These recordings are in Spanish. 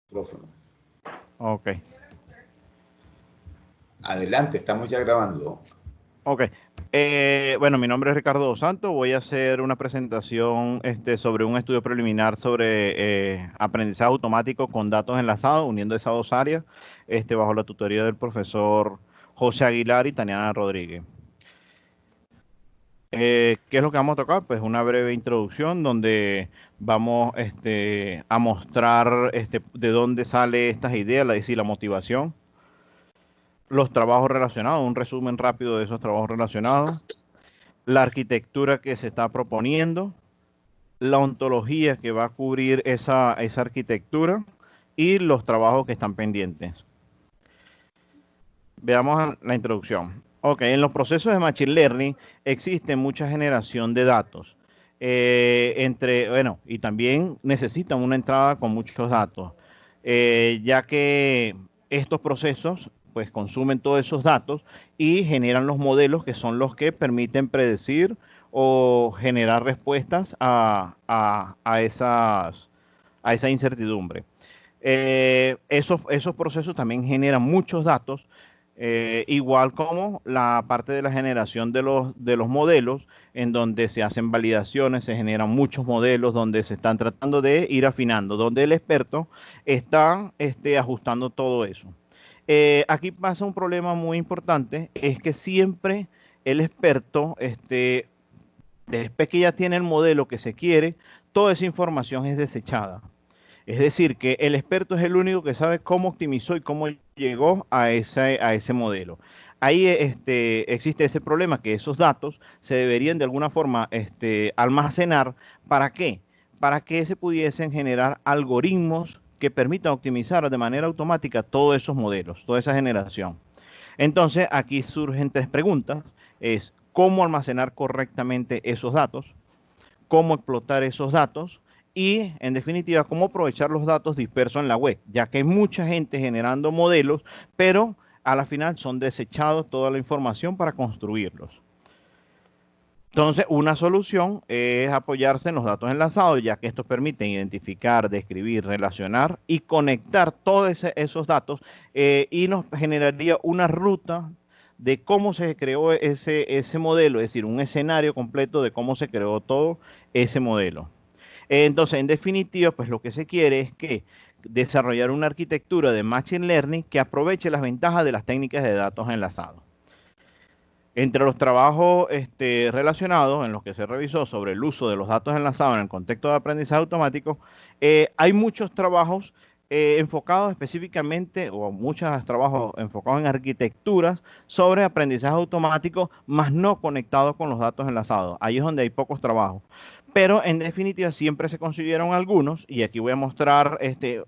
Micrófono. Ok, Adelante, estamos ya grabando. ok. Bueno, mi nombre es Ricardo Dos Santos. Voy a hacer una presentación sobre un estudio preliminar sobre aprendizaje automático con datos enlazados, uniendo esas dos áreas, bajo la tutoría del profesor José Aguilar y Taniana Rodríguez. ¿Qué es lo que vamos a tocar? Pues una breve introducción donde vamos a mostrar de dónde sale estas ideas, es decir, la motivación, los trabajos relacionados, un resumen rápido de esos trabajos relacionados, la arquitectura que se está proponiendo, la ontología que va a cubrir esa arquitectura y los trabajos que están pendientes. Veamos la introducción. Ok, en los procesos de Machine Learning existe mucha generación de datos. Bueno, y también necesitan una entrada con muchos datos, ya que estos procesos pues consumen todos esos datos y generan los modelos que son los que permiten predecir o generar respuestas a esa incertidumbre. Esos procesos también generan muchos datos, igual como la parte de la generación de los modelos, en donde se hacen validaciones, se generan muchos modelos, donde se están tratando de ir afinando, donde el experto está ajustando todo eso. Aquí pasa un problema muy importante, es que siempre el experto, después que ya tiene el modelo que se quiere, toda esa información es desechada. Es decir, que el experto es el único que sabe cómo optimizó y cómo llegó a ese modelo. Ahí existe ese problema que esos datos se deberían de alguna forma almacenar. ¿Para qué? Para que se pudiesen generar algoritmos que permitan optimizar de manera automática todos esos modelos, toda esa generación. Entonces, aquí surgen tres preguntas. Es cómo almacenar correctamente esos datos, cómo explotar esos datos y, en definitiva, cómo aprovechar los datos dispersos en la web, ya que hay mucha gente generando modelos, pero a la final son desechados toda la información para construirlos. Entonces, una solución es apoyarse en los datos enlazados, ya que estos permiten identificar, describir, relacionar y conectar todos esos datos, y nos generaría una ruta de cómo se creó ese modelo, es decir, un escenario completo de cómo se creó todo ese modelo. Entonces, en definitiva, pues lo que se quiere es que desarrollar una arquitectura de Machine Learning que aproveche las ventajas de las técnicas de datos enlazados. Entre los trabajos relacionados en los que se revisó sobre el uso de los datos enlazados en el contexto de aprendizaje automático, hay muchos trabajos enfocados específicamente, o muchos trabajos enfocados en arquitecturas sobre aprendizaje automático, más no conectados con los datos enlazados. Ahí es donde hay pocos trabajos. Pero en definitiva siempre se consiguieron algunos, y aquí voy a mostrar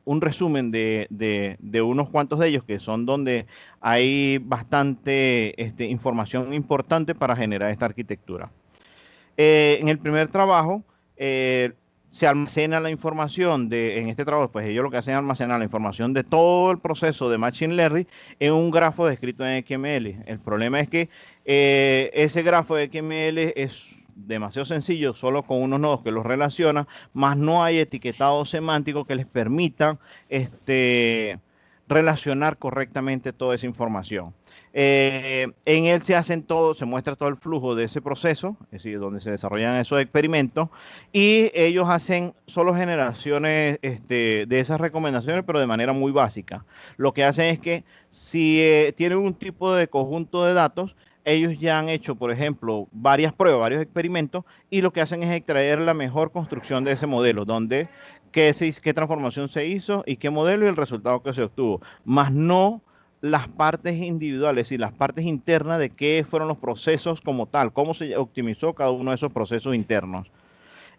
un resumen de unos cuantos de ellos, que son donde hay bastante información importante para generar esta arquitectura. En el primer trabajo se almacena la información en este trabajo, pues ellos lo que hacen es almacenar la información de todo el proceso de Machine Learning en un grafo descrito en XML. El problema es que ese grafo de XML es demasiado sencillo, solo con unos nodos que los relacionan, más no hay etiquetado semántico que les permita relacionar correctamente toda esa información. En él se muestra todo el flujo de ese proceso, es decir, donde se desarrollan esos experimentos, y ellos hacen solo generaciones de esas recomendaciones, pero de manera muy básica. Lo que hacen es que si tienen un tipo de conjunto de datos, ellos ya han hecho, por ejemplo, varias pruebas, varios experimentos, y lo que hacen es extraer la mejor construcción de ese modelo, donde qué transformación se hizo y qué modelo y el resultado que se obtuvo, más no las partes individuales y las partes internas de qué fueron los procesos como tal, cómo se optimizó cada uno de esos procesos internos.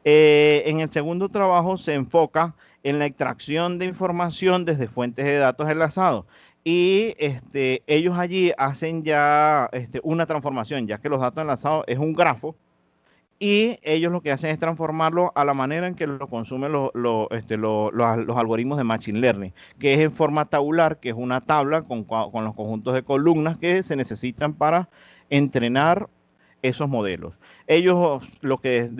En el segundo trabajo se enfoca en la extracción de información desde fuentes de datos enlazados. Y ellos allí hacen ya una transformación, ya que los datos enlazados es un grafo, y ellos lo que hacen es transformarlo a la manera en que lo consumen los algoritmos de Machine Learning, que es en forma tabular, que es una tabla con los conjuntos de columnas que se necesitan para entrenar esos modelos. Ellos lo que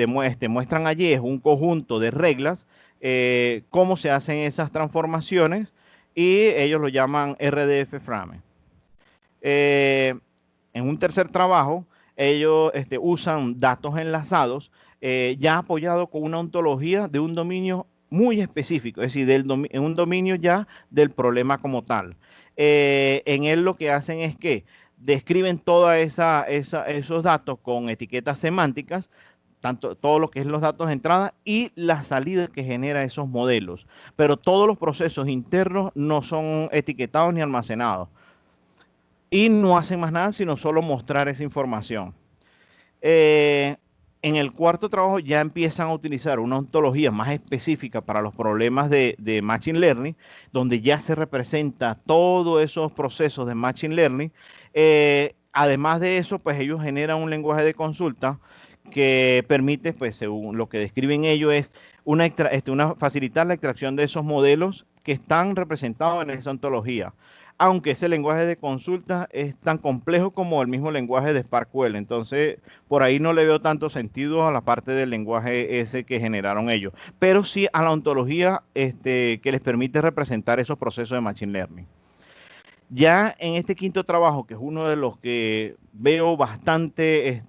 muestran allí es un conjunto de reglas cómo se hacen esas transformaciones y ellos lo llaman RDF Frame. Eh, en un tercer trabajo, ellos usan datos enlazados ya apoyado con una ontología de un dominio muy específico, es decir, en un dominio ya del problema como tal. En él lo que hacen es que describen todos esos datos con etiquetas semánticas, tanto todo lo que es los datos de entrada y la salida que genera esos modelos. Pero todos los procesos internos no son etiquetados ni almacenados. Y no hacen más nada sino solo mostrar esa información. Eh, en el cuarto trabajo ya empiezan a utilizar una ontología más específica para los problemas de Machine Learning, donde ya se representa todos esos procesos de Machine Learning. Además de eso, pues ellos generan un lenguaje de consulta que permite, pues según lo que describen ellos, es facilitar la extracción de esos modelos que están representados en esa ontología, aunque ese lenguaje de consulta es tan complejo como el mismo lenguaje de SparkQL. Entonces, por ahí no le veo tanto sentido a la parte del lenguaje ese que generaron ellos, pero sí a la ontología que les permite representar esos procesos de Machine Learning. Ya en este quinto trabajo, que es uno de los que veo bastante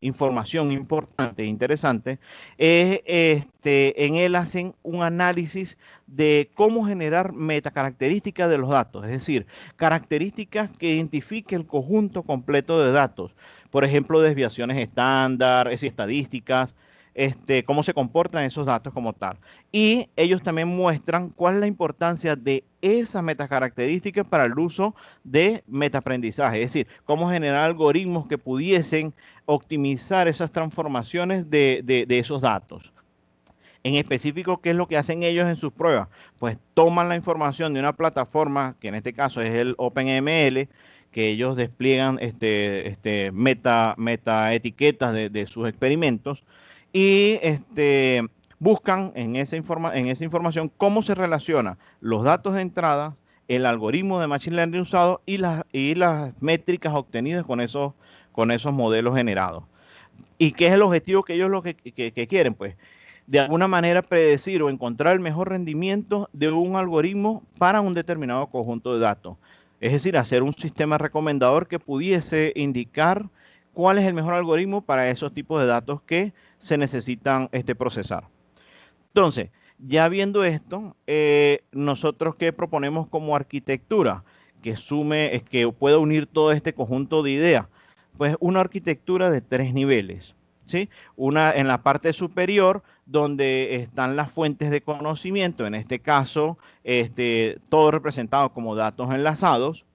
información importante e interesante, es en él hacen un análisis de cómo generar metacaracterísticas de los datos, es decir, características que identifiquen el conjunto completo de datos, por ejemplo, desviaciones estándar, estadísticas, cómo se comportan esos datos como tal. Y ellos también muestran cuál es la importancia de esas metacaracterísticas para el uso de metaaprendizaje, es decir, cómo generar algoritmos que pudiesen optimizar esas transformaciones de esos datos. En específico, ¿qué es lo que hacen ellos en sus pruebas? Pues toman la información de una plataforma, que en este caso es el OpenML, que ellos despliegan meta etiquetas de sus experimentos y buscan en esa información cómo se relaciona los datos de entrada, el algoritmo de Machine Learning usado y las métricas obtenidas con esos modelos generados. ¿Y qué es el objetivo que ellos que quieren? Pues de alguna manera predecir o encontrar el mejor rendimiento de un algoritmo para un determinado conjunto de datos. Es decir, hacer un sistema recomendador que pudiese indicar cuál es el mejor algoritmo para esos tipos de datos que se necesitan procesar. Entonces, ya viendo esto, nosotros qué proponemos como arquitectura que pueda unir todo este conjunto de ideas, pues una arquitectura de 3 niveles, ¿sí? Una en la parte superior donde están las fuentes de conocimiento, en este caso, todo representado como datos enlazados.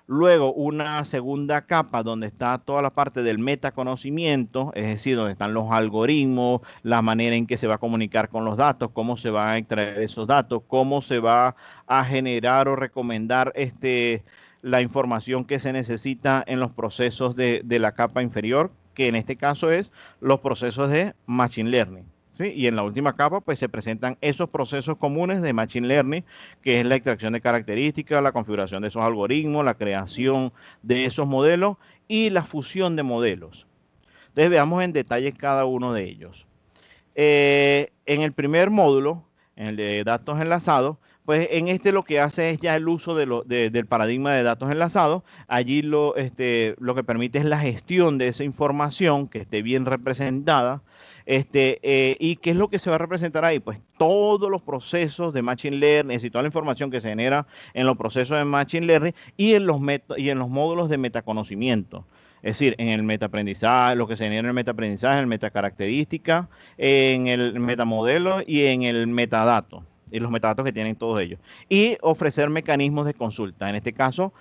Luego una segunda capa donde está toda la parte del metaconocimiento, es decir, donde están los algoritmos, la manera en que se va a comunicar con los datos, cómo se van a extraer esos datos, cómo se va a generar o recomendar la información que se necesita en los procesos de la capa inferior, que en este caso es los procesos de Machine Learning. ¿Sí? Y en la última capa, pues se presentan esos procesos comunes de Machine Learning, que es la extracción de características, la configuración de esos algoritmos, la creación de esos modelos y la fusión de modelos. Entonces veamos en detalle cada uno de ellos. En el primer módulo, en el de datos enlazados, pues en lo que hace es ya el uso del paradigma de datos enlazados. Allí lo que permite es la gestión de esa información que esté bien representada. ¿Y qué es lo que se va a representar ahí? Pues todos los procesos de Machine Learning y toda la información que se genera en los procesos de Machine Learning y en los módulos de metaconocimiento. Es decir, en el metaaprendizaje, lo que se genera en el metaaprendizaje, en el metacaracterística, en el metamodelo y en el metadato, y los metadatos que tienen todos ellos. Y ofrecer mecanismos de consulta. En este caso,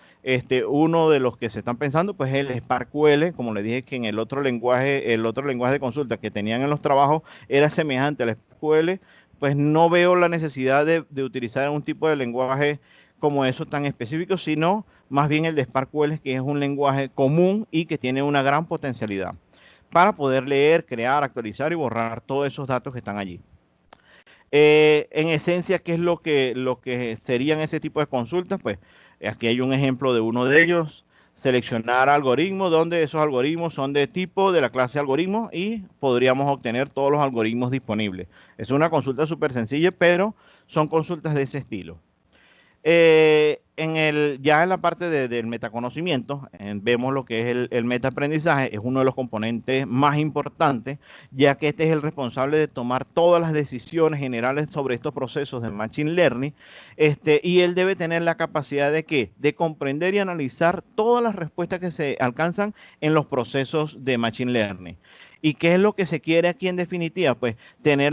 uno de los que se están pensando, pues es el SparkQL, como le dije que en el otro lenguaje de consulta que tenían en los trabajos era semejante al SparkQL, pues no veo la necesidad de utilizar un tipo de lenguaje como eso tan específico, sino más bien el de SparkQL, que es un lenguaje común y que tiene una gran potencialidad para poder leer, crear, actualizar y borrar todos esos datos que están allí. En esencia, ¿qué es lo que serían ese tipo de consultas? Pues aquí hay un ejemplo de uno de ellos, seleccionar algoritmos donde esos algoritmos son de tipo de la clase algoritmo y podríamos obtener todos los algoritmos disponibles. Es una consulta súper sencilla, pero son consultas de ese estilo. Ya en la parte del metaconocimiento, vemos lo que es el metaaprendizaje, es uno de los componentes más importantes, ya que este es el responsable de tomar todas las decisiones generales sobre estos procesos de Machine Learning, y él debe tener la capacidad de ¿qué? De comprender y analizar todas las respuestas que se alcanzan en los procesos de Machine Learning. ¿Y qué es lo que se quiere aquí en definitiva? Pues tener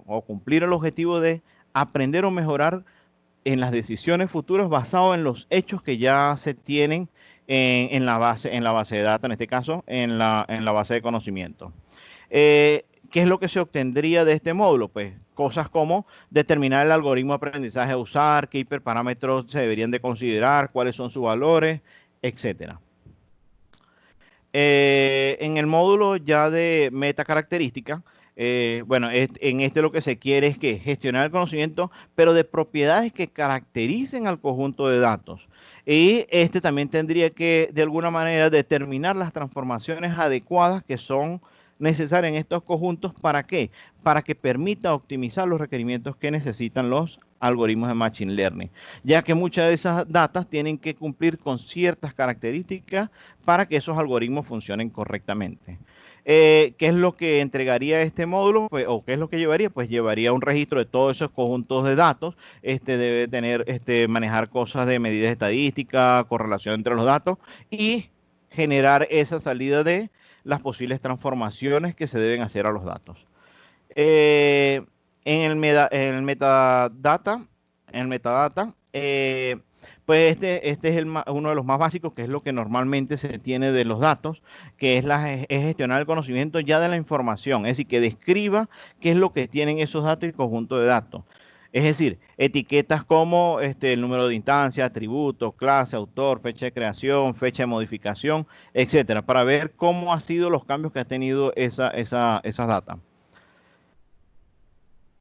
o cumplir el objetivo de aprender o mejorar en las decisiones futuras basado en los hechos que ya se tienen en la base de datos, en este caso, en la base de conocimiento. ¿Qué es lo que se obtendría de este módulo? Pues cosas como determinar el algoritmo de aprendizaje a usar, qué hiperparámetros se deberían de considerar, cuáles son sus valores, etcétera. En el módulo ya de metacaracterísticas, bueno, en este lo que se quiere es que gestionar el conocimiento, pero de propiedades que caractericen al conjunto de datos. Y este también tendría que, de alguna manera, determinar las transformaciones adecuadas que son necesarias en estos conjuntos. ¿Para qué? Para que permita optimizar los requerimientos que necesitan los algoritmos de Machine Learning, ya que muchas de esas datas tienen que cumplir con ciertas características para que esos algoritmos funcionen correctamente. ¿Qué es lo que entregaría este módulo? Pues, ¿o qué es lo que llevaría? Pues llevaría un registro de todos esos conjuntos de datos. Debe tener, manejar cosas de medidas estadísticas, correlación entre los datos y generar esa salida de las posibles transformaciones que se deben hacer a los datos. Eh, en el metadata, pues este es uno de los más básicos, que es lo que normalmente se tiene de los datos, que es gestionar el conocimiento ya de la información, es decir, que describa qué es lo que tienen esos datos y conjunto de datos. Es decir, etiquetas como el número de instancia, atributos, clase, autor, fecha de creación, fecha de modificación, etcétera, para ver cómo han sido los cambios que ha tenido esas datas.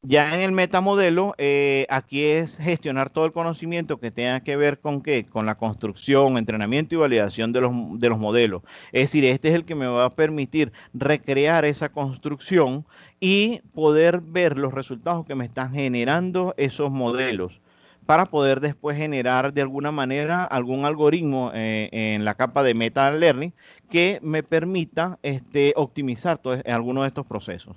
Ya en el metamodelo, aquí es gestionar todo el conocimiento que tenga que ver con qué, con la construcción, entrenamiento y validación de los modelos. Es decir, este es el que me va a permitir recrear esa construcción y poder ver los resultados que me están generando esos modelos para poder después generar de alguna manera algún algoritmo en la capa de meta learning que me permita optimizar algunos de estos procesos.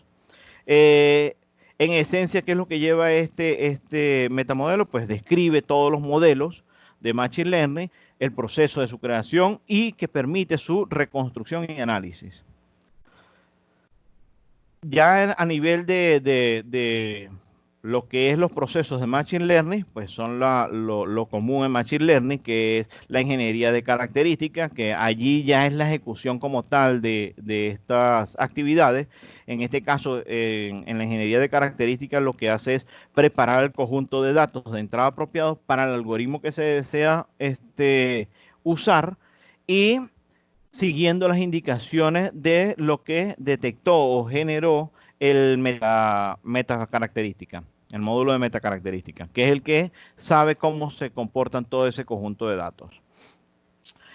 En esencia, ¿qué es lo que lleva este metamodelo? Pues describe todos los modelos de Machine Learning, el proceso de su creación y que permite su reconstrucción y análisis. Ya a nivel de lo que es los procesos de Machine Learning, pues son lo común en Machine Learning, que es la ingeniería de características, que allí ya es la ejecución como tal de estas actividades. En este caso, en la ingeniería de características, lo que hace es preparar el conjunto de datos de entrada apropiados para el algoritmo que se desea usar y siguiendo las indicaciones de lo que detectó o generó el metacaracterística, el módulo de metacaracterística, que es el que sabe cómo se comportan todo ese conjunto de datos.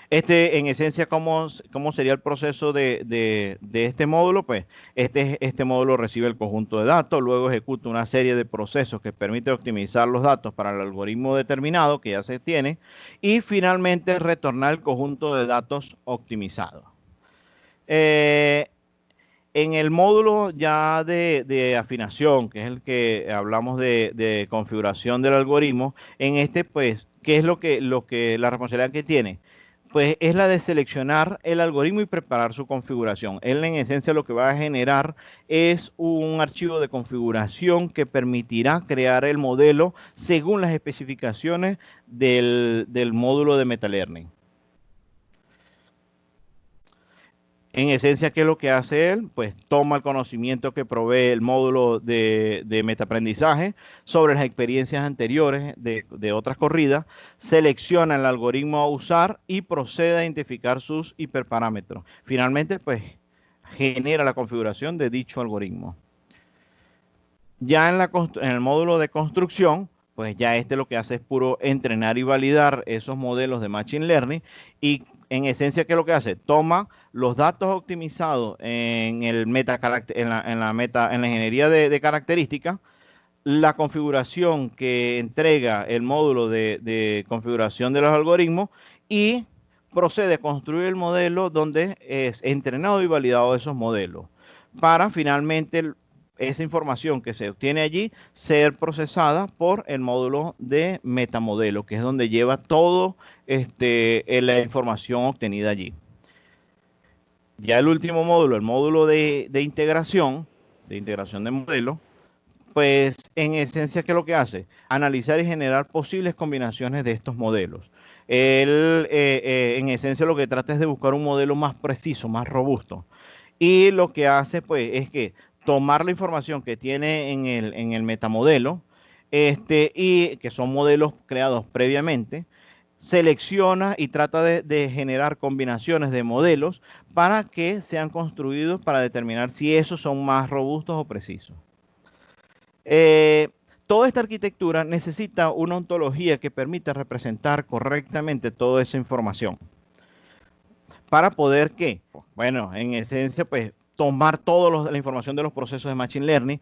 En esencia, ¿cómo sería el proceso de este módulo? Pues este módulo recibe el conjunto de datos, luego ejecuta una serie de procesos que permite optimizar los datos para el algoritmo determinado que ya se tiene y finalmente retornar el conjunto de datos optimizado. En el módulo ya de afinación, que es el que hablamos de configuración del algoritmo, pues, ¿qué es la responsabilidad que tiene? Pues es la de seleccionar el algoritmo y preparar su configuración. Él en esencia lo que va a generar es un archivo de configuración que permitirá crear el modelo según las especificaciones del módulo de MetaLearning. En esencia, ¿qué es lo que hace él? Pues toma el conocimiento que provee el módulo de metaaprendizaje sobre las experiencias anteriores de otras corridas, selecciona el algoritmo a usar y procede a identificar sus hiperparámetros. Finalmente, pues genera la configuración de dicho algoritmo. Ya en el módulo de construcción, pues ya este lo que hace es puro entrenar y validar esos modelos de Machine Learning y en esencia, ¿qué es lo que hace? Toma los datos optimizados en el en la ingeniería de características, la configuración que entrega el módulo de configuración de los algoritmos y procede a construir el modelo donde es entrenado y validado esos modelos para finalmente esa información que se obtiene allí ser procesada por el módulo de metamodelo, que es donde lleva todo la información obtenida allí. Ya el último módulo, el módulo de integración de modelo, pues en esencia, ¿qué es lo que hace? Analizar y generar posibles combinaciones de estos modelos. Él, en esencia, lo que trata es de buscar un modelo más preciso, más robusto. Y lo que hace, pues, es que tomar la información que tiene en el metamodelo, y que son modelos creados previamente, selecciona y trata de generar combinaciones de modelos para que sean construidos para determinar si esos son más robustos o precisos. Eh, Toda esta arquitectura necesita una ontología que permita representar correctamente toda esa información. Para poder, ¿qué? Bueno, en esencia, pues tomar toda la información de los procesos de Machine Learning,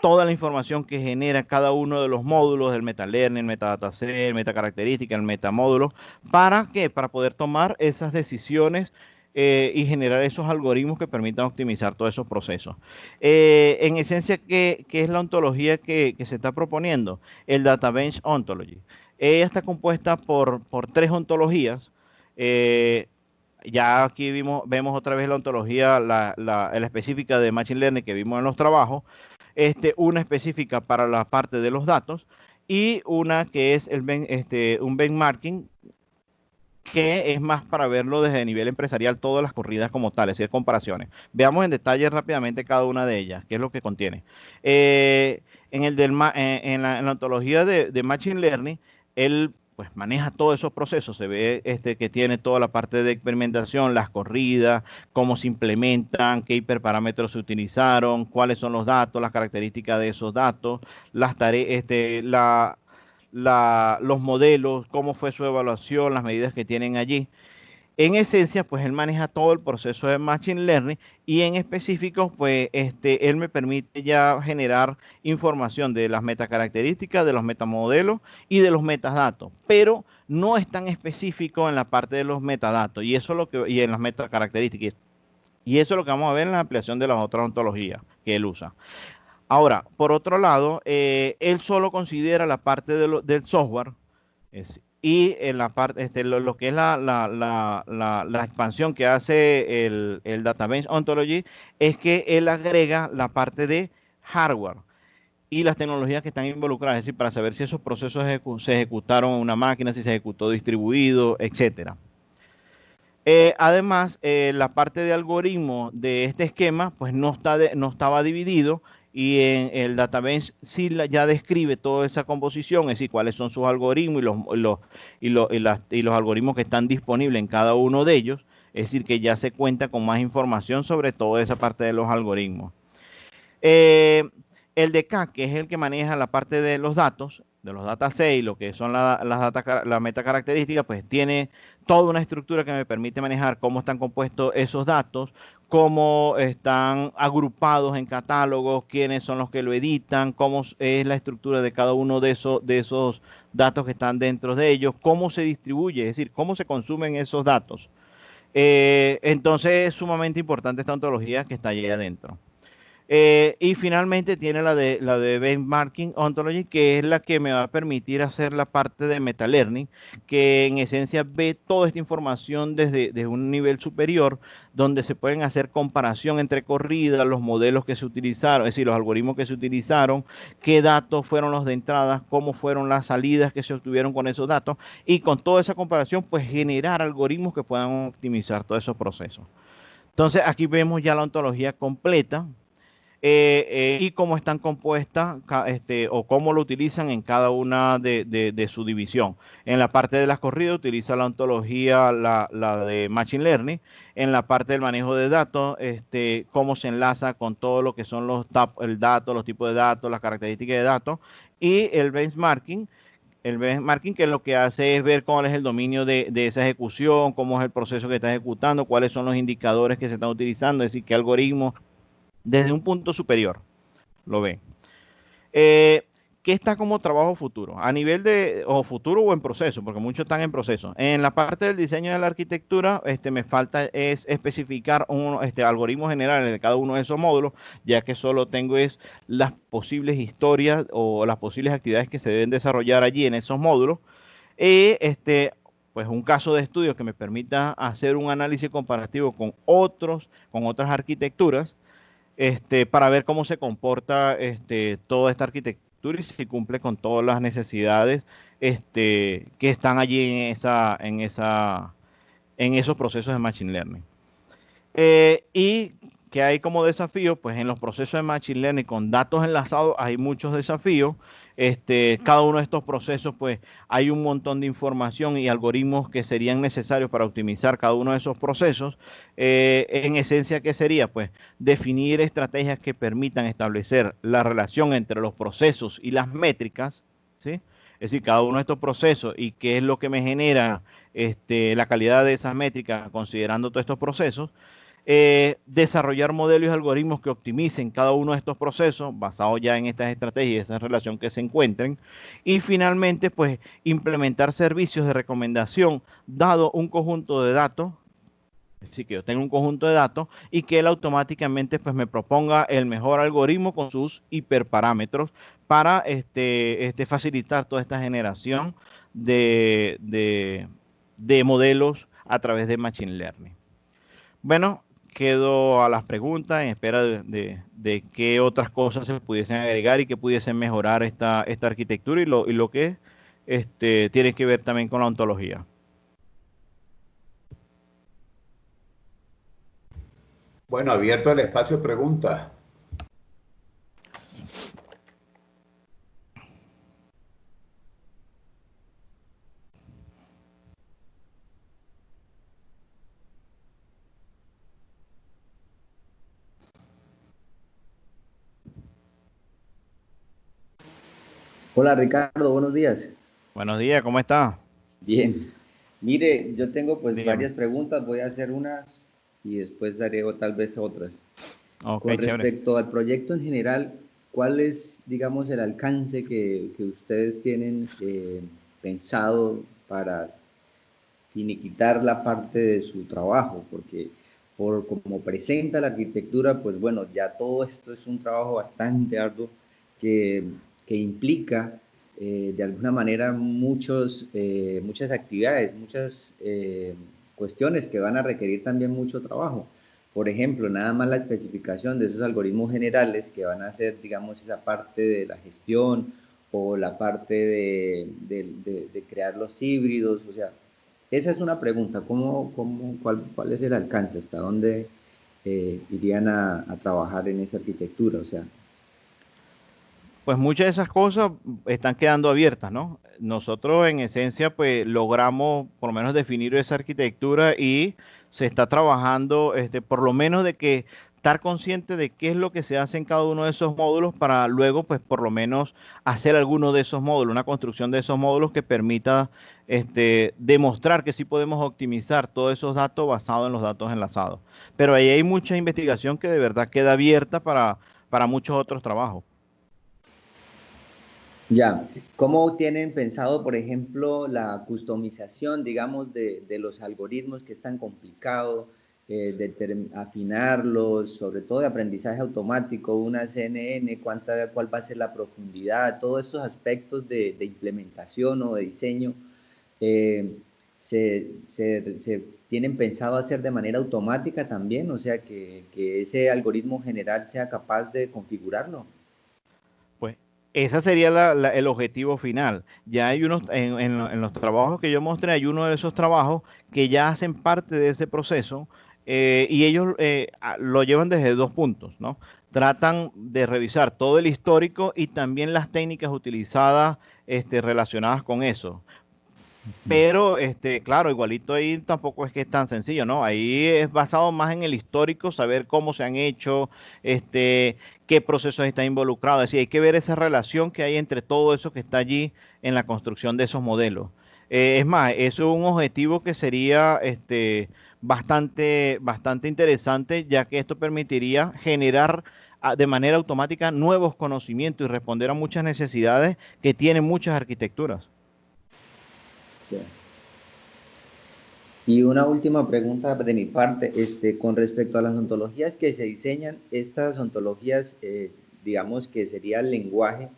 toda la información que genera cada uno de los módulos del Meta Learning, el Metadataset, el Metacaracterística, el Metamódulo, ¿para qué? Para poder tomar esas decisiones y generar esos algoritmos que permitan optimizar todos esos procesos. En esencia, ¿qué es la ontología que se está proponiendo? El Databench Ontology. Ella está compuesta por tres ontologías. Ya aquí vemos otra vez la ontología, la específica de Machine Learning que vimos en los trabajos, una específica para la parte de los datos y una que es un benchmarking que es más para verlo desde el nivel empresarial, todas las corridas como tales, es decir, comparaciones. Veamos en detalle rápidamente cada una de ellas, qué es lo que contiene. En la ontología de Machine Learning, él pues maneja todos esos procesos, se ve que tiene toda la parte de experimentación, las corridas, cómo se implementan, qué hiperparámetros se utilizaron, cuáles son los datos, las características de esos datos, las tareas, los modelos, cómo fue su evaluación, las medidas que tienen allí. En esencia, pues él maneja todo el proceso de Machine Learning y en específico, pues él me permite ya generar información de las metacaracterísticas, de los metamodelos y de los metadatos, pero no es tan específico en la parte de los metadatos y en las metacaracterísticas. Y eso es lo que vamos a ver en la ampliación de las otras ontologías que él usa. Ahora, por otro lado, él solo considera la parte del software y en la parte, lo que es la expansión que hace el Database Ontology es que él agrega la parte de hardware y las tecnologías que están involucradas, es decir, para saber si esos procesos se ejecutaron en una máquina, si se ejecutó distribuido, etcétera. Además, la parte de algoritmo de este esquema, pues no estaba dividido y en el database sí ya describe toda esa composición, es decir, cuáles son sus algoritmos y los algoritmos que están disponibles en cada uno de ellos, es decir, que ya se cuenta con más información sobre toda esa parte de los algoritmos. El de CAC, que es el que maneja la parte de los datos, de los datasets, lo que son las metacaracterísticas, pues tiene toda una estructura que me permite manejar cómo están compuestos esos datos, cómo están agrupados en catálogos, quiénes son los que lo editan, cómo es la estructura de cada uno de esos datos que están dentro de ellos, cómo se distribuye, es decir, cómo se consumen esos datos. Entonces es sumamente importante esta ontología que está allí adentro. Y finalmente tiene la de Benchmarking Ontology, que es la que me va a permitir hacer la parte de Meta Learning, que en esencia ve toda esta información desde un nivel superior, donde se pueden hacer comparación entre corridas, los modelos que se utilizaron, es decir, los algoritmos que se utilizaron, qué datos fueron los de entrada, cómo fueron las salidas que se obtuvieron con esos datos, y con toda esa comparación, pues generar algoritmos que puedan optimizar todos esos procesos. Entonces aquí vemos ya la ontología completa. y cómo están compuestas o cómo lo utilizan en cada una de su división. En la parte de las corridas utiliza la ontología, la de Machine Learning. En la parte del manejo de datos, cómo se enlaza con todo lo que son el dato, los tipos de datos, las características de datos, y el benchmarking. El benchmarking, que lo que hace es ver cuál es el dominio de esa ejecución, cómo es el proceso que está ejecutando, cuáles son los indicadores que se están utilizando, es decir, qué algoritmos desde un punto superior lo ven. Eh, ¿Qué está como trabajo futuro? A nivel o futuro o en proceso, porque muchos están en proceso. En la parte del diseño de la arquitectura, me falta es especificar un algoritmo general de cada uno de esos módulos, ya que solo tengo es las posibles historias o las posibles actividades que se deben desarrollar allí en esos módulos. Y pues un caso de estudio que me permita hacer un análisis comparativo con otras arquitecturas, para ver cómo se comporta toda esta arquitectura y si cumple con todas las necesidades que están allí en esos procesos de Machine Learning. Y que hay como desafío, pues en los procesos de Machine Learning con datos enlazados hay muchos desafíos. Cada uno de estos procesos, pues hay un montón de información y algoritmos que serían necesarios para optimizar cada uno de esos procesos. En esencia, ¿qué sería? Pues definir estrategias que permitan establecer la relación entre los procesos y las métricas, ¿sí? Es decir, cada uno de estos procesos y qué es lo que me genera la calidad de esas métricas considerando todos estos procesos. Desarrollar modelos y algoritmos que optimicen cada uno de estos procesos basados ya en estas estrategias, esa relación que se encuentren, y finalmente pues implementar servicios de recomendación dado un conjunto de datos. Así que yo tengo un conjunto de datos y que él automáticamente pues me proponga el mejor algoritmo con sus hiperparámetros para facilitar toda esta generación de modelos a través de Machine Learning. Bueno, quedo a las preguntas en espera de qué otras cosas se pudiesen agregar y que pudiesen mejorar esta arquitectura y lo que tiene que ver también con la ontología. Bueno, abierto el espacio preguntas. Hola Ricardo, buenos días. Buenos días, ¿cómo está? Bien. Mire, yo tengo pues Dígame. varias preguntas, voy a hacer unas y después daré tal vez otras. Ok, Con chévere. respecto al proyecto en general, ¿cuál es, digamos, el alcance que ustedes tienen pensado para finiquitar la parte de su trabajo? Porque por como presenta la arquitectura, pues bueno, ya todo esto es un trabajo bastante arduo que, que implica de alguna manera muchas actividades, muchas cuestiones que van a requerir también mucho trabajo. Por ejemplo, nada más la especificación de esos algoritmos generales que van a hacer, digamos, esa parte de la gestión o la parte de crear los híbridos, o sea, esa es una pregunta, cuál es el alcance? ¿Hasta dónde irían a trabajar en esa arquitectura? O sea, Pues muchas de esas cosas están quedando abiertas, ¿no? Nosotros en esencia pues logramos por lo menos definir esa arquitectura y se está trabajando por lo menos de que estar consciente de qué es lo que se hace en cada uno de esos módulos para luego pues por lo menos hacer alguno de esos módulos, una construcción de esos módulos que permita demostrar que sí podemos optimizar todos esos datos basados en los datos enlazados. Pero ahí hay mucha investigación que de verdad queda abierta para muchos otros trabajos. ya, ¿cómo tienen pensado, por ejemplo, la customización, digamos, de los algoritmos que es tan complicado, afinarlos, sobre todo de aprendizaje automático, una CNN, cuál va a ser la profundidad, todos estos aspectos de implementación o de diseño, eh, se tienen pensado hacer de manera automática también, o sea, que ese algoritmo general sea capaz de configurarlo? Pues ese sería el objetivo final. Ya hay unos, en los trabajos que yo mostré, hay uno de esos trabajos que ya hacen parte de ese proceso y ellos lo llevan desde dos puntos, ¿no? tratan de revisar todo el histórico y también las técnicas utilizadas relacionadas con eso. Pero, claro, igualito ahí tampoco es que es tan sencillo, ¿no? Ahí es basado más en el histórico, saber cómo se han hecho, qué procesos están involucrados. Es decir, hay que ver esa relación que hay entre todo eso que está allí en la construcción de esos modelos. Es más, eso es un objetivo que sería, bastante interesante, ya que esto permitiría generar de manera automática nuevos conocimientos y responder a muchas necesidades que tienen muchas arquitecturas. Ya. Y una última pregunta de mi parte, con respecto a las ontologías que se diseñan, estas ontologías, digamos que sería el lenguaje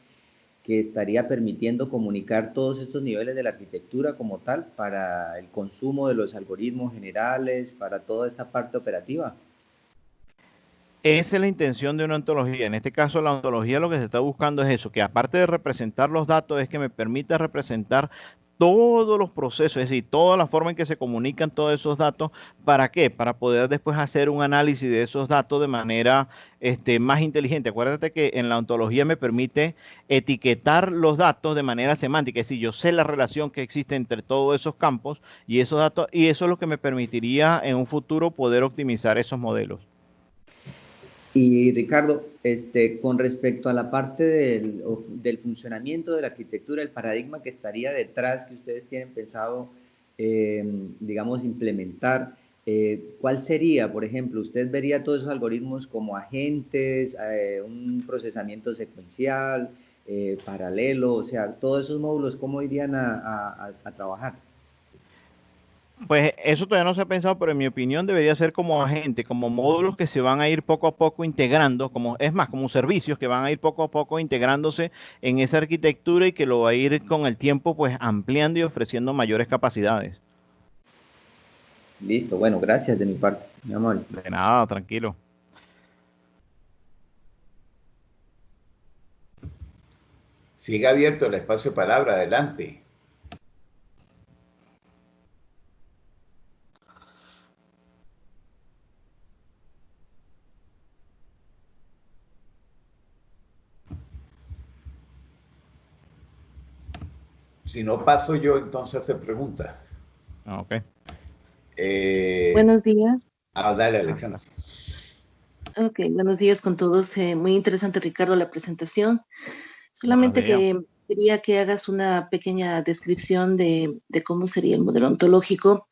que estaría permitiendo comunicar todos estos niveles de la arquitectura como tal para el consumo de los algoritmos generales, para toda esta parte operativa. Esa es la intención de una ontología. En este caso, la ontología lo que se está buscando es eso, que aparte de representar los datos, es que me permita representar todos los procesos, es decir, toda la forma en que se comunican todos esos datos. ¿Para qué? Para poder después hacer un análisis de esos datos de manera más inteligente. Acuérdate que en la ontología me permite etiquetar los datos de manera semántica, es decir, yo sé la relación que existe entre todos esos campos y esos datos, y eso es lo que me permitiría en un futuro poder optimizar esos modelos. Y Ricardo, con respecto a la parte del funcionamiento de la arquitectura, el paradigma que estaría detrás, que ustedes tienen pensado, digamos, implementar, ¿cuál sería? Por ejemplo, ¿usted vería todos esos algoritmos como agentes, un procesamiento secuencial, paralelo? O sea, todos esos módulos, ¿cómo irían a trabajar? Pues eso todavía no se ha pensado, pero en mi opinión debería ser como agente, como módulos que se van a ir poco a poco integrando, como es más, como servicios que van a ir poco a poco integrándose en esa arquitectura y que lo va a ir con el tiempo pues ampliando y ofreciendo mayores capacidades. Listo, bueno, gracias de mi parte, mi amor. De nada, tranquilo. Sigue abierto el espacio de palabra, adelante. Si no paso yo, entonces hace preguntas. Ah, ok. Buenos días. Dale, Ah, Alexandra. Ok, buenos días con todos. Muy interesante, Ricardo, la presentación. buenos Solamente días. que quería que hagas una pequeña descripción de cómo sería el modelo ontológico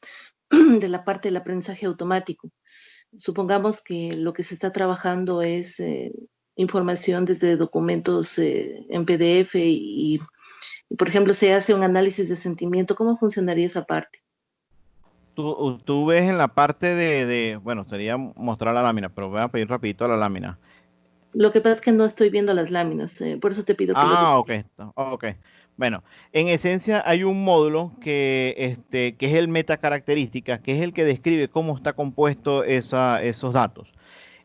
de la parte del aprendizaje automático. Supongamos que lo que se está trabajando es información desde documentos en PDF por ejemplo, se hace un análisis de sentimiento. ¿Cómo funcionaría esa parte? Tú ves en la parte bueno, sería mostrar la lámina, pero voy a pedir rapidito la lámina. Lo que pasa es que no estoy viendo las láminas, por eso te pido que lo Ah, ok, describas. ok. Bueno, en esencia hay un módulo que es el metacaracterísticas, que es el que describe cómo está compuesto esos datos.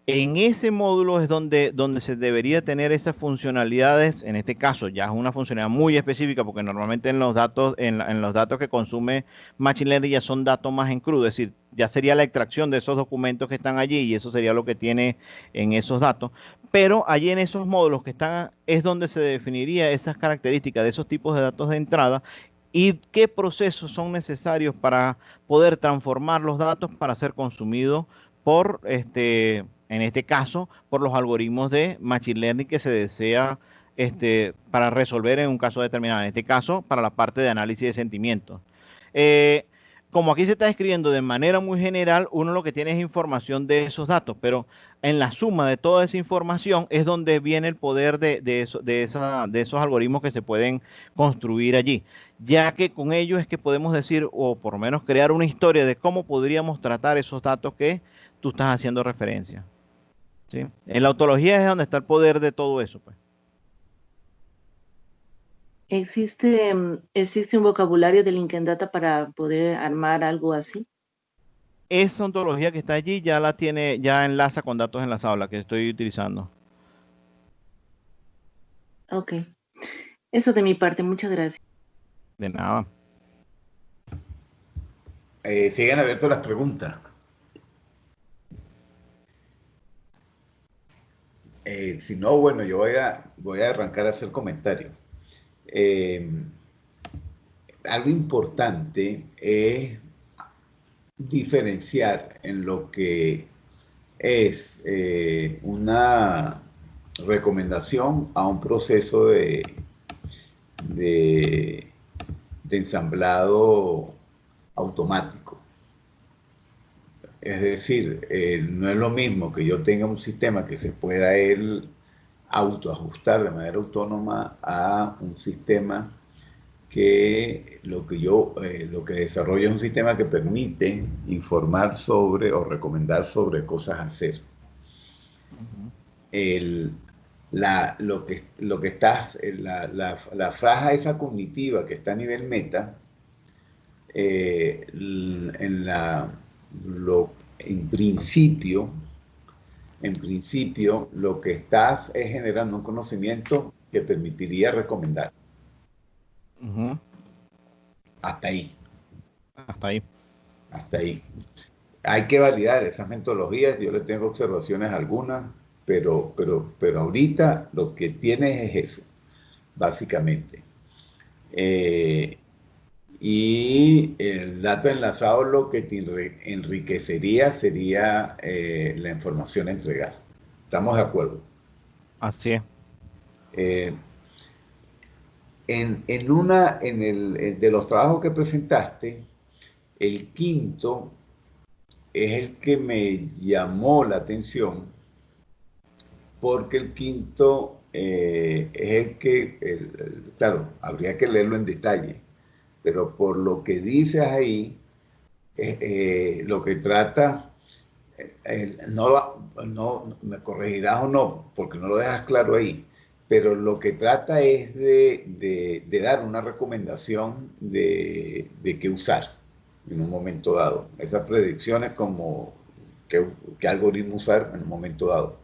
En ese módulo es donde se debería tener esas funcionalidades. En este caso ya es una funcionalidad muy específica porque normalmente en los datos, en los datos que consume Machine Learning ya son datos más en crudo, es decir, ya sería la extracción de esos documentos que están allí y eso sería lo que tiene en esos datos. Pero allí en esos módulos que están es donde se definiría esas características de esos tipos de datos de entrada y qué procesos son necesarios para poder transformar los datos para ser consumidos por en este caso, por los algoritmos de Machine Learning que se desea para resolver en un caso determinado. En este caso, para la parte de análisis de sentimientos. Eh, Como aquí se está escribiendo de manera muy general, uno lo que tiene es información de esos datos, pero en la suma de toda esa información es donde viene el poder de esos algoritmos que se pueden construir allí, ya que con ellos es que podemos decir, o por lo menos crear una historia de cómo podríamos tratar esos datos que tú estás haciendo referencia. ¿Sí? En la ontología es donde está el poder de todo eso, pues. ¿Existe un vocabulario de Lincoln Data para poder armar algo así? Esa ontología que está allí ya la tiene, ya enlaza con datos enlazados, la que estoy utilizando. Ok. Eso de mi parte, muchas gracias. De nada. Siguen abiertas las preguntas. Si no, bueno, yo voy a arrancar a hacer comentarios. Eh, Algo importante es diferenciar en lo que es una recomendación a un proceso de, de ensamblado automático. Es decir, no es lo mismo que yo tenga un sistema que se pueda él autoajustar de manera autónoma a un sistema que lo que desarrolla es un sistema que permite informar sobre o recomendar sobre cosas a hacer. Ujú. El, lo que estás, la franja esa cognitiva que está a nivel meta, en la, lo, en principio, lo que estás es generando un conocimiento que permitiría recomendar. Ujú. Hasta ahí, Hasta ahí. hasta ahí. Hay que validar esas metodologías, yo le tengo observaciones algunas, pero ahorita lo que tienes es eso, básicamente. Eh, y el dato enlazado lo que te enriquecería sería la información a entregar. ¿Estamos de acuerdo? Así es. Eh, de los trabajos que presentaste, el quinto es el que me llamó la atención porque el quinto es el que, claro, habría que leerlo en detalle, pero por lo que dices ahí, lo que trata, no me corregirás o no, porque no lo dejas claro ahí, pero lo que trata es de dar una recomendación de qué usar en un momento dado. Esas predicciones como qué algoritmo usar en un momento dado.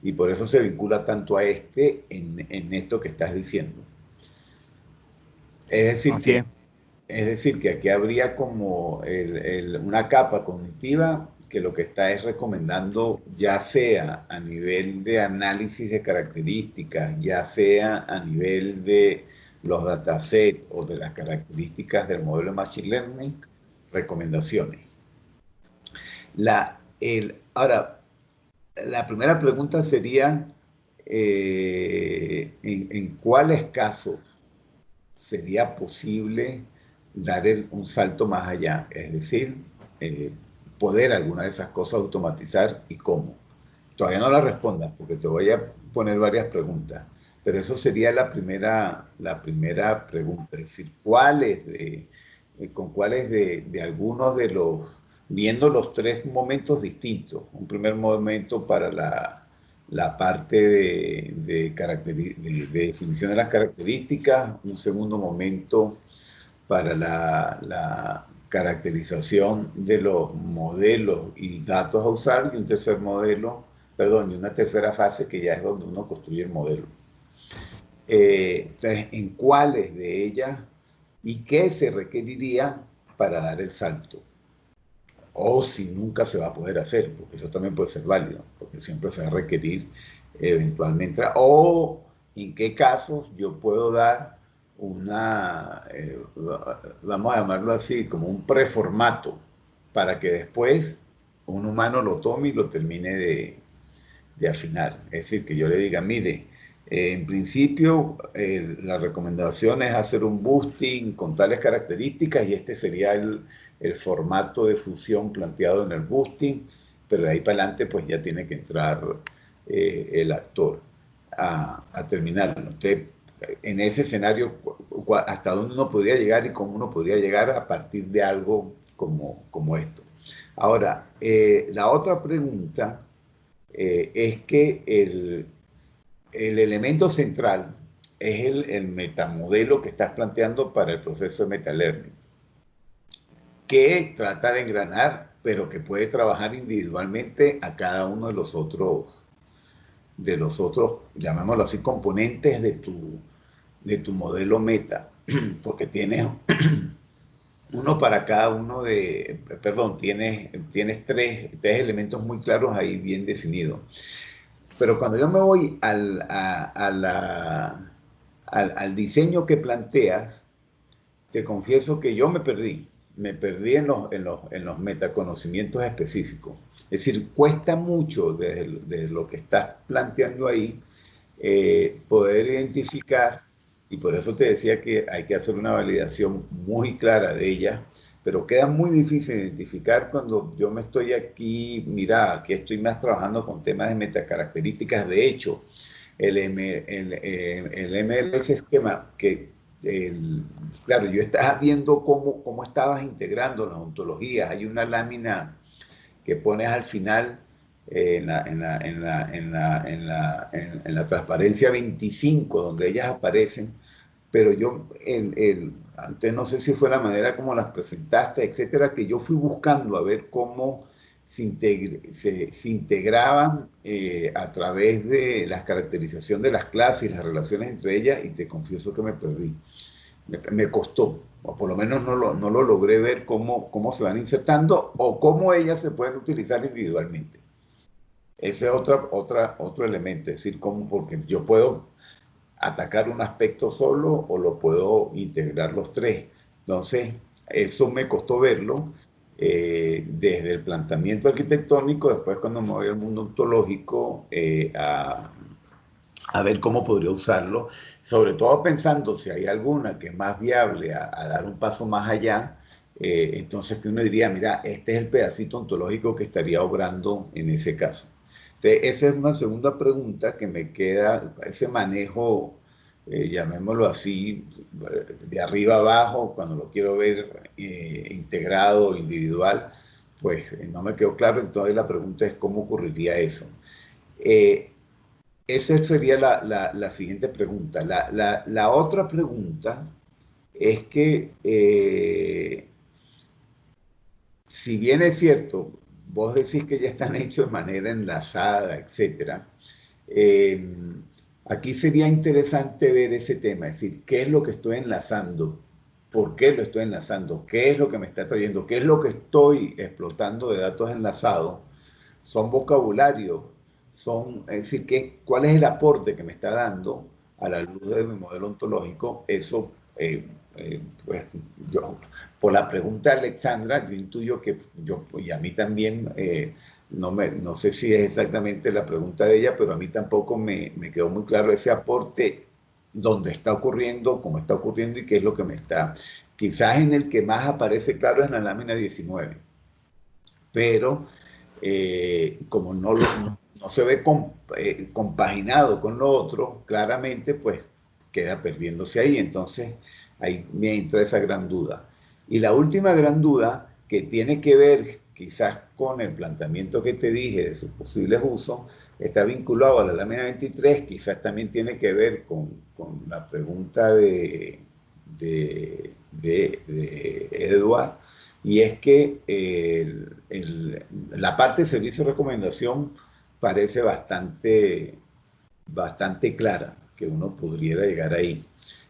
Y por eso se vincula tanto a en esto que estás diciendo. Es decir, Así es. que aquí habría como una capa cognitiva que lo que está es recomendando, ya sea a nivel de análisis de características, ya sea a nivel de los datasets o de las características del modelo de Machine Learning, recomendaciones. Ahora, la primera pregunta sería, en cuáles casos sería posible dar un salto más allá, es decir, eh, poder alguna de esas cosas automatizar y cómo. Todavía no la respondas porque te voy a poner varias preguntas, pero eso sería la primera pregunta, es decir, con cuáles de algunos de viendo los tres momentos distintos, un primer momento para la parte de definición de las características, un segundo momento para la caracterización de los modelos y datos a usar, y un tercer modelo, perdón, y una tercera fase que ya es donde uno construye el modelo. Entonces, ¿en cuáles de ellas y qué se requeriría para dar el salto? O si nunca se va a poder hacer, porque eso también puede ser válido, porque siempre se va a requerir eventualmente, o en qué casos yo puedo dar vamos a llamarlo así, como un preformato, para que después un humano lo tome y lo termine de afinar. Es decir, que yo le diga, mire, en principio la recomendación es hacer un boosting con tales características y este sería el formato de fusión planteado en el boosting, pero de ahí para adelante pues ya tiene que entrar el actor a terminarlo. Entonces, en ese escenario, hasta dónde uno podría llegar y cómo uno podría llegar a partir de algo como esto. Ahora, la otra pregunta es que el elemento central es el metamodelo que estás planteando para el proceso de metalearning, que trata de engranar, pero que puede trabajar individualmente a cada uno de los otros, llamémoslo así, componentes de tu modelo meta, porque tienes uno para cada uno tienes tres elementos muy claros ahí bien definidos. Pero cuando yo me voy al diseño que planteas, te confieso que yo me perdí en los metaconocimientos específicos. Es decir, cuesta mucho desde lo que estás planteando ahí poder identificar, y por eso te decía que hay que hacer una validación muy clara de ella, pero queda muy difícil identificar cuando yo me estoy aquí, mira, aquí estoy más trabajando con temas de metacaracterísticas. De hecho, el MLS esquema que claro, yo estaba viendo cómo estabas integrando las ontologías. Hay una lámina que pones al final en la transparencia 25, donde ellas aparecen, pero yo, antes no sé si fue la manera como las presentaste, etcétera, que yo fui buscando a ver cómo se integraban a través de la caracterización de las clases y las relaciones entre ellas, y te confieso que me perdí. Me costó, o por lo menos no lo logré ver cómo se van insertando o cómo ellas se pueden utilizar individualmente. Ese es otro elemento, es decir, porque yo puedo atacar un aspecto solo o lo puedo integrar los tres. Entonces, eso me costó verlo desde el planteamiento arquitectónico, después cuando me voy al mundo ontológico a ver cómo podría usarlo, sobre todo pensando si hay alguna que es más viable a dar un paso más allá, entonces que uno diría, mira, este es el pedacito ontológico que estaría obrando en ese caso. Entonces, esa es una segunda pregunta que me queda, ese manejo, llamémoslo así, de arriba abajo, cuando lo quiero ver integrado, individual, pues no me quedó claro, entonces la pregunta es cómo ocurriría eso. Eh, Esa sería la siguiente pregunta. La otra pregunta es que, si bien es cierto, vos decís que ya están hechos de manera enlazada, etcétera, eh, aquí sería interesante ver ese tema, es decir, ¿qué es lo que estoy enlazando? ¿Por qué lo estoy enlazando? ¿Qué es lo que me está trayendo? ¿Qué es lo que estoy explotando de datos enlazados? Son vocabularios, es decir, cuál es el aporte que me está dando a la luz de mi modelo ontológico. Eso, pues yo, por la pregunta de Alexandra, yo intuyo que yo, y a mí también, no sé si es exactamente la pregunta de ella, pero a mí tampoco me quedó muy claro ese aporte, dónde está ocurriendo, cómo está ocurriendo y qué es lo que me está. Quizás en el que más aparece claro es en la lámina 19, pero como no se ve compaginado con lo otro, claramente, pues queda perdiéndose ahí. Entonces, ahí me entra esa gran duda. Y la última gran duda, que tiene que ver quizás con el planteamiento que te dije de sus posibles usos, está vinculado a la lámina 23, quizás también tiene que ver con la pregunta de Edward, y es que la parte de servicio de recomendación parece bastante clara, que uno pudiera llegar ahí.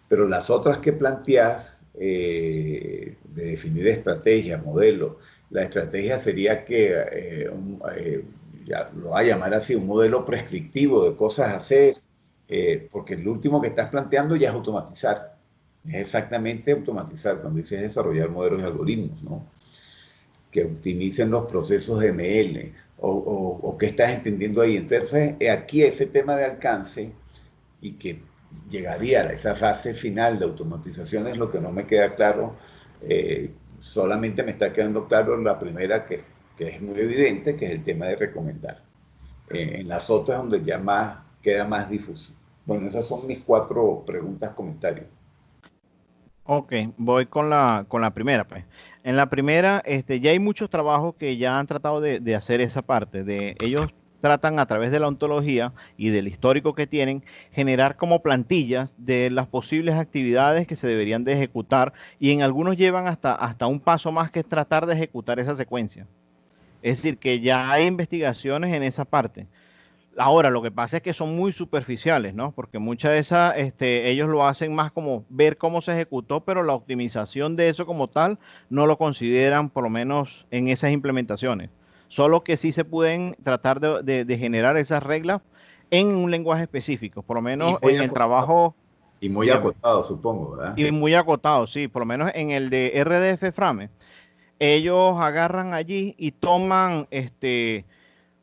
Pero las otras que planteas, de definir estrategia, modelo, la estrategia sería que, ya lo va a llamar así, un modelo prescriptivo de cosas a hacer, porque el último que estás planteando ya es automatizar. Es exactamente automatizar, cuando dices desarrollar modelos y algoritmos, ¿no? Que optimicen los procesos de ML, o qué estás entendiendo ahí. Entonces, aquí ese tema de alcance y que llegaría a esa fase final de automatización es lo que no me queda claro. Solamente me está quedando claro la primera, que es muy evidente, que es el tema de recomendar. En las otras donde ya queda más difuso. Bueno, esas son mis 4 preguntas, comentarios. Ok, voy con la primera, pues. En la primera, ya hay muchos trabajos que ya han tratado de hacer esa parte. Ellos tratan a través de la ontología y del histórico que tienen, generar como plantillas de las posibles actividades que se deberían de ejecutar, y en algunos llevan hasta un paso más, que es tratar de ejecutar esa secuencia. Es decir, que ya hay investigaciones en esa parte. Ahora, lo que pasa es que son muy superficiales, ¿no? Porque muchas de esas, ellos lo hacen más como ver cómo se ejecutó, pero la optimización de eso como tal no lo consideran, por lo menos en esas implementaciones. Solo que sí se pueden tratar de generar esas reglas en un lenguaje específico, por lo Y menos muy en el acotado, trabajo, y muy dígame, acotado, supongo, ¿verdad? y muy acotado, sí, por lo menos en el de RDF Frame, ellos agarran allí y toman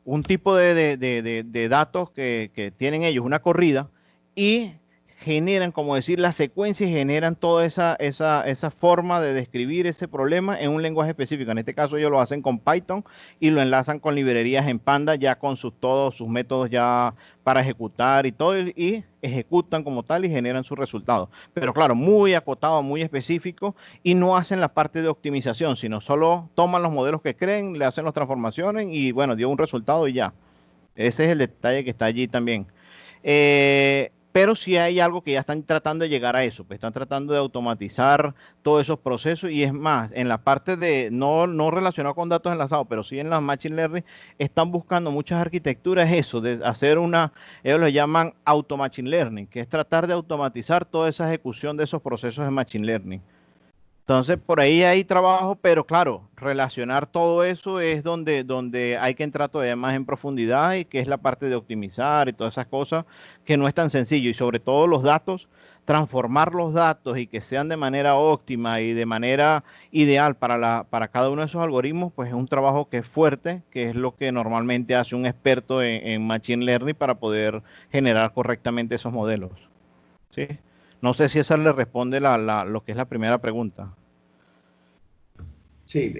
un tipo de datos que tienen ellos, una corrida, y generan, como decir, la secuencia y generan toda esa forma de describir ese problema en un lenguaje específico. En este caso ellos lo hacen con Python y lo enlazan con librerías en Panda ya con todos sus métodos ya para ejecutar y todo, y ejecutan como tal y generan sus resultados. Pero claro, muy acotado, muy específico, y no hacen la parte de optimización, sino solo toman los modelos que creen, le hacen las transformaciones y bueno, dio un resultado y ya. Ese es el detalle que está allí también. Pero sí hay algo que ya están tratando de llegar a eso, pues están tratando de automatizar todos esos procesos y es más, en la parte de, no relacionado con datos enlazados, pero sí en la Machine Learning, están buscando muchas arquitecturas eso, de hacer ellos lo llaman Auto Machine Learning, que es tratar de automatizar toda esa ejecución de esos procesos de Machine Learning. Entonces, por ahí hay trabajo, pero claro, relacionar todo eso es donde hay que entrar todavía más en profundidad y que es la parte de optimizar y todas esas cosas, que no es tan sencillo. Y sobre todo los datos, transformar los datos y que sean de manera óptima y de manera ideal para cada uno de esos algoritmos, pues es un trabajo que es fuerte, que es lo que normalmente hace un experto en Machine Learning para poder generar correctamente esos modelos. ¿Sí? No sé si esa le responde lo que es la primera pregunta. Sí,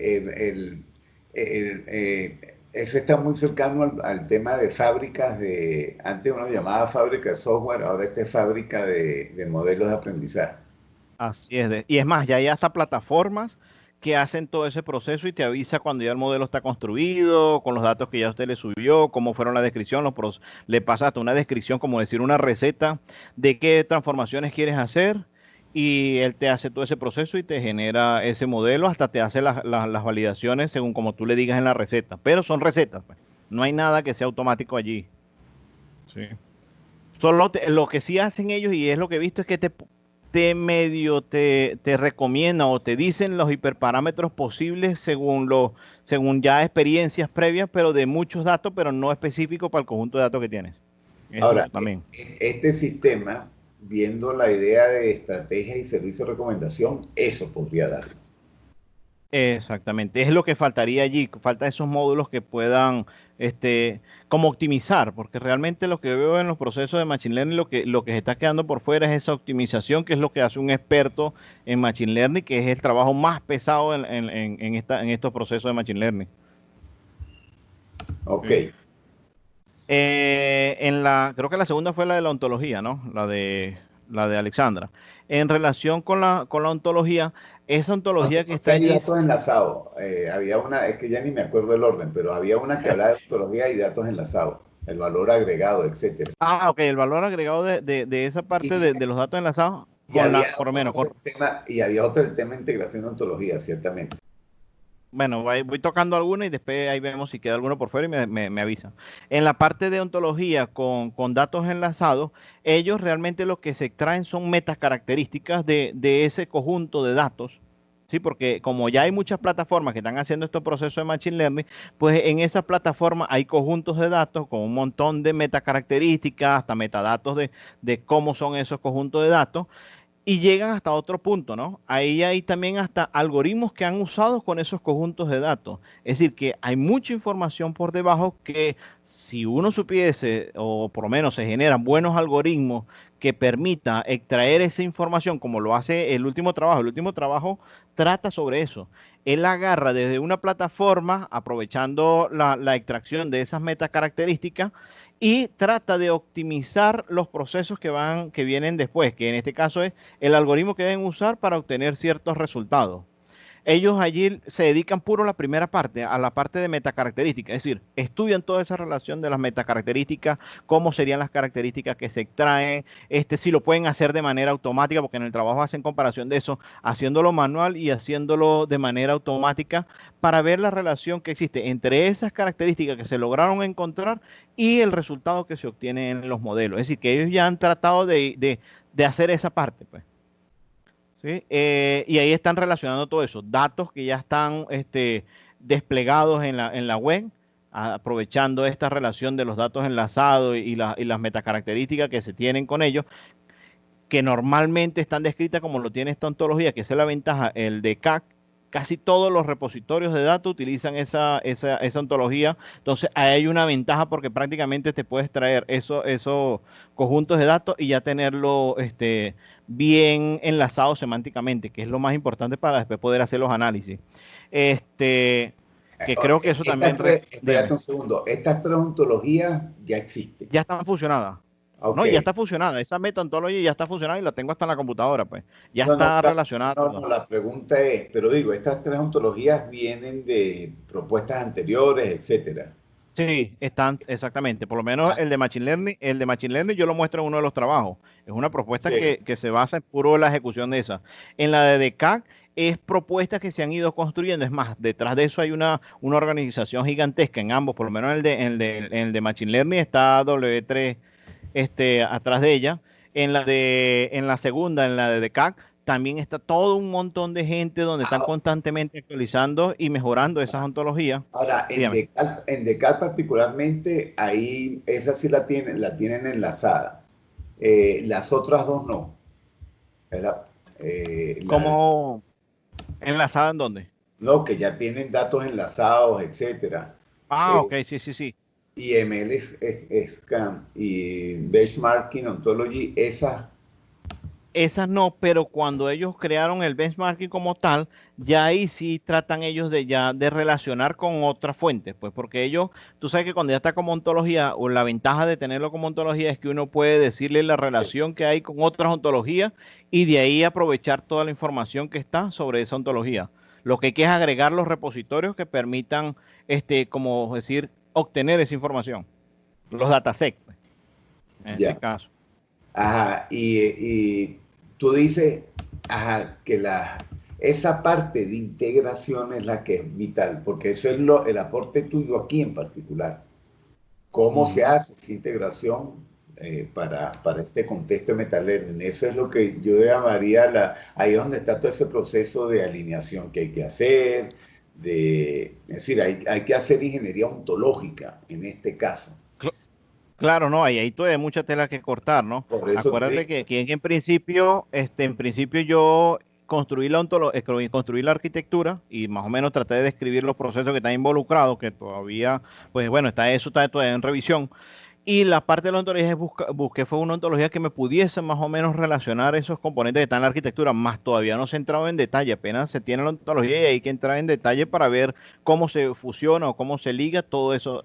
eso está muy cercano al tema de fábricas de, antes uno llamaba fábrica de software, ahora esta es fábrica de modelos de aprendizaje. Así es. Y es más, ya hay hasta plataformas que hacen todo ese proceso y te avisa cuando ya el modelo está construido, con los datos que ya usted le subió, cómo fueron la descripción, le pasa hasta una descripción, como decir una receta de qué transformaciones quieres hacer y él te hace todo ese proceso y te genera ese modelo, hasta te hace las validaciones según como tú le digas en la receta. Pero son recetas, pues. No hay nada que sea automático allí. Sí. Lo que sí hacen ellos, y es lo que he visto, es que te recomiendan o te dicen los hiperparámetros posibles según ya experiencias previas, pero de muchos datos, pero no específicos para el conjunto de datos que tienes. Eso Ahora, también. este sistema, viendo la idea de estrategia y servicio de recomendación, eso podría darlo. Exactamente, es lo que faltaría allí, falta esos módulos que puedan, como optimizar, porque realmente lo que veo en los procesos de Machine Learning, lo que se está quedando por fuera es esa optimización, que es lo que hace un experto en Machine Learning, que es el trabajo más pesado en estos procesos de Machine Learning. Ok. Sí. Creo que la segunda fue la de la ontología, ¿no? La de Alexandra. En relación con la ontología, esa ontología que está Ontología y allí. datos enlazados. Había una, es que ya ni me acuerdo el orden, pero había una que hablaba de ontología y datos enlazados, el valor agregado, etcétera. Ah, ok, el valor agregado de esa Y, parte de los datos enlazados y había por lo menos, otro tema, el tema de integración de ontología, ciertamente. bueno, voy tocando alguno y después ahí vemos si queda alguno por fuera y me avisan. En la parte de ontología con datos enlazados, ellos realmente lo que se extraen son metacaracterísticas de ese conjunto de datos. Sí, porque como ya hay muchas plataformas que están haciendo estos procesos de Machine Learning, pues en esas plataformas hay conjuntos de datos con un montón de metacaracterísticas, hasta metadatos de cómo son esos conjuntos de datos y llegan hasta otro punto, ¿no? Ahí hay también hasta algoritmos que han usado con esos conjuntos de datos. Es decir, que hay mucha información por debajo que si uno supiese, o por lo menos se generan buenos algoritmos que permita extraer esa información, como lo hace el último trabajo trata sobre eso. Él agarra desde una plataforma, aprovechando la extracción de esas metacaracterísticas, y trata de optimizar los procesos que vienen después, que en este caso es el algoritmo que deben usar para obtener ciertos resultados. Ellos allí se dedican puro a la primera parte, a la parte de metacaracterísticas, es decir, estudian toda esa relación de las metacaracterísticas, cómo serían las características que se extraen, si lo pueden hacer de manera automática, porque en el trabajo hacen comparación de eso, haciéndolo manual y haciéndolo de manera automática para ver la relación que existe entre esas características que se lograron encontrar y el resultado que se obtiene en los modelos. Es decir, que ellos ya han tratado de hacer esa parte, pues. ¿Sí? Y ahí están relacionando todo eso, datos que ya están desplegados en la web, aprovechando esta relación de los datos enlazados y las metacaracterísticas que se tienen con ellos, que normalmente están descritas como lo tiene esta ontología, que esa es la ventaja, el de CAC. Casi todos los repositorios de datos utilizan esa ontología. Entonces, ahí hay una ventaja porque prácticamente te puedes traer esos conjuntos de datos y ya tenerlo bien enlazado semánticamente, que es lo más importante para después poder hacer los análisis. Que creo que eso también... Espérate un segundo. Estas tres ontologías ya existen. Ya están funcionadas. Okay. No, ya está funcionada. Esa meta-ontología ya está funcionada y la tengo hasta en la computadora, pues. Ya no, está no, relacionada. No, la pregunta es, pero digo, estas tres ontologías vienen de propuestas anteriores, etcétera. Sí, están exactamente. Por lo menos el de Machine Learning yo lo muestro en uno de los trabajos. Es una propuesta que se basa en puro la ejecución de esa. En la de DECAC es propuestas que se han ido construyendo. Es más, detrás de eso hay una organización gigantesca en ambos. Por lo menos el de Machine Learning está W3 atrás de ella. En la segunda, en la de DECAC, también está todo un montón de gente donde están constantemente actualizando y mejorando esas ontologías. Ahora, en DECAL particularmente, ahí esa sí la tienen enlazada. Las otras dos no. ¿Cómo enlazada en dónde? No, que ya tienen datos enlazados, etcétera. Ok, sí. Y ML Scan y Benchmarking Ontology, esas no, pero cuando ellos crearon el benchmarking como tal, ya ahí sí tratan ellos de relacionar con otras fuentes, pues porque ellos, tú sabes que cuando ya está como ontología, o la ventaja de tenerlo como ontología es que uno puede decirle la relación que hay con otras ontologías y de ahí aprovechar toda la información que está sobre esa ontología. Lo que hay que es agregar los repositorios que permitan, como decir, obtener esa información. Los datasets, pues, en este caso. Ajá, y tú dices, que esa parte de integración es la que es vital, porque eso es el aporte tuyo aquí en particular. ¿Cómo se hace esa integración para este contexto de MetaLearning? Eso es lo que yo llamaría ahí es donde está todo ese proceso de alineación que hay que hacer, es decir, hay que hacer ingeniería ontológica en este caso. Claro, no, ahí todavía hay mucha tela que cortar, ¿no? Por eso Acuérdate que en principio yo construí construí la arquitectura y más o menos traté de describir los procesos que están involucrados, que todavía, pues bueno, está todavía en revisión. Y la parte de la ontología busqué fue una ontología que me pudiese más o menos relacionar esos componentes que están en la arquitectura, más todavía no se ha entrado en detalle, apenas se tiene la ontología y hay que entrar en detalle para ver cómo se fusiona o cómo se liga todo esos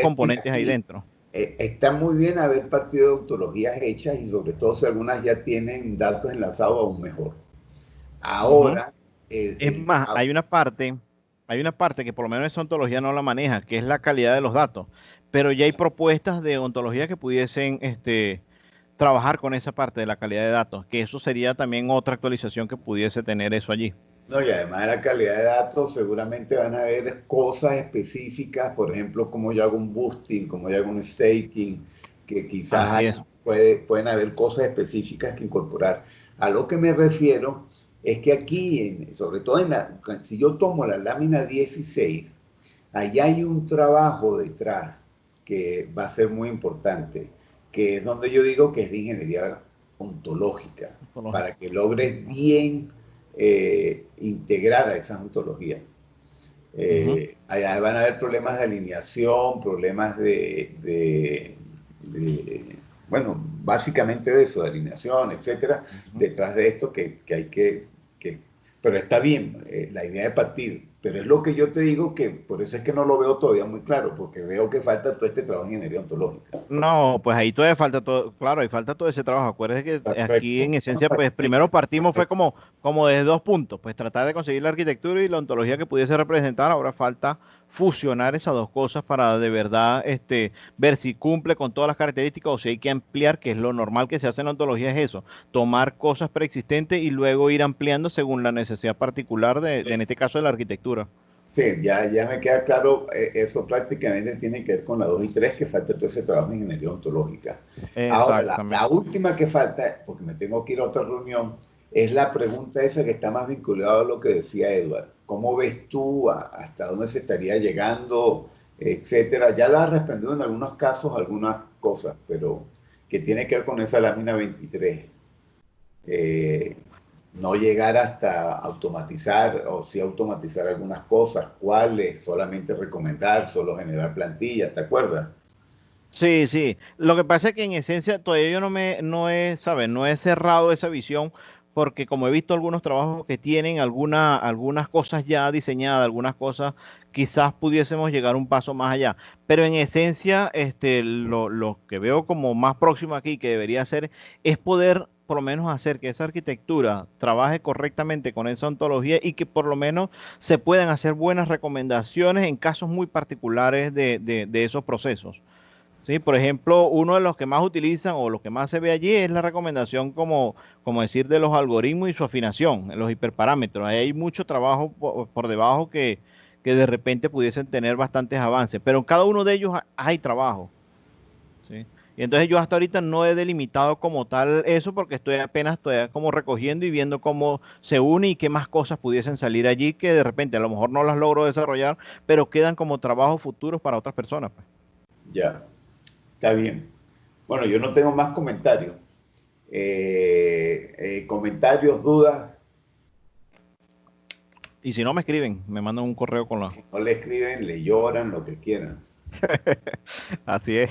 componentes ahí dentro. Está muy bien haber partido de ontologías hechas y sobre todo si algunas ya tienen datos enlazados aún mejor. Ahora... es más, hay una parte que por lo menos esa ontología no la maneja, que es la calidad de los datos. Pero ya hay propuestas de ontología que pudiesen trabajar con esa parte de la calidad de datos, que eso sería también otra actualización que pudiese tener eso allí. No, y además de la calidad de datos, seguramente van a haber cosas específicas, por ejemplo, cómo yo hago un boosting, cómo yo hago un staking, que quizás pueden haber cosas específicas que incorporar. A lo que me refiero es que aquí, sobre todo si yo tomo la lámina 16, allá hay un trabajo detrás que va a ser muy importante, que es donde yo digo que es de ingeniería ontológica, para que logres bien integrar a esas ontologías. Allá van a haber problemas de alineación, problemas bueno, básicamente de eso, de alineación, etcétera, detrás de esto que hay que pero está bien, la idea de partir, pero es lo que yo te digo que por eso es que no lo veo todavía muy claro, porque veo que falta todo este trabajo de ingeniería ontológica. No, pues ahí todavía falta todo, claro, ahí falta todo ese trabajo. Acuérdate que Perfecto. Aquí en esencia, pues primero partimos fue como desde 2 puntos, pues tratar de conseguir la arquitectura y la ontología que pudiese representar. Ahora falta fusionar esas dos cosas para de verdad ver si cumple con todas las características o si hay que ampliar, que es lo normal que se hace en la ontología, es eso, tomar cosas preexistentes y luego ir ampliando según la necesidad particular en este caso de la arquitectura. Sí, ya me queda claro, eso prácticamente tiene que ver con la 2 y 3, que falta todo ese trabajo de ingeniería ontológica. Ahora, la última que falta, porque me tengo que ir a otra reunión, es la pregunta esa que está más vinculada a lo que decía Edward. ¿Cómo ves tú hasta dónde se estaría llegando, etcétera? Ya la has respondido en algunos casos algunas cosas, pero que tiene que ver con esa lámina 23. Eh, no llegar hasta automatizar o sí automatizar algunas cosas, cuáles, solamente recomendar, solo generar plantillas, ¿te acuerdas? Sí, sí. Lo que pasa es que en esencia todavía yo no he, ¿sabes? No he cerrado esa visión porque como he visto algunos trabajos que tienen algunas cosas ya diseñadas, algunas cosas quizás pudiésemos llegar un paso más allá. Pero en esencia, lo que veo como más próximo aquí que debería hacer es poder por lo menos hacer que esa arquitectura trabaje correctamente con esa ontología y que por lo menos se puedan hacer buenas recomendaciones en casos muy particulares de esos procesos. Sí, por ejemplo, uno de los que más utilizan o los que más se ve allí es la recomendación como decir de los algoritmos y su afinación, en los hiperparámetros. Ahí hay mucho trabajo por debajo que de repente pudiesen tener bastantes avances, pero en cada uno de ellos hay trabajo. ¿Sí? Y entonces yo hasta ahorita no he delimitado como tal eso porque estoy como recogiendo y viendo cómo se une y qué más cosas pudiesen salir allí que de repente a lo mejor no las logro desarrollar, pero quedan como trabajos futuros para otras personas, pues. Ya, está bien. Bueno, yo no tengo más comentarios. Comentarios, dudas. Y si no me escriben, me mandan un correo con Y la... si no le escriben, le lloran, lo que quieran. Así es.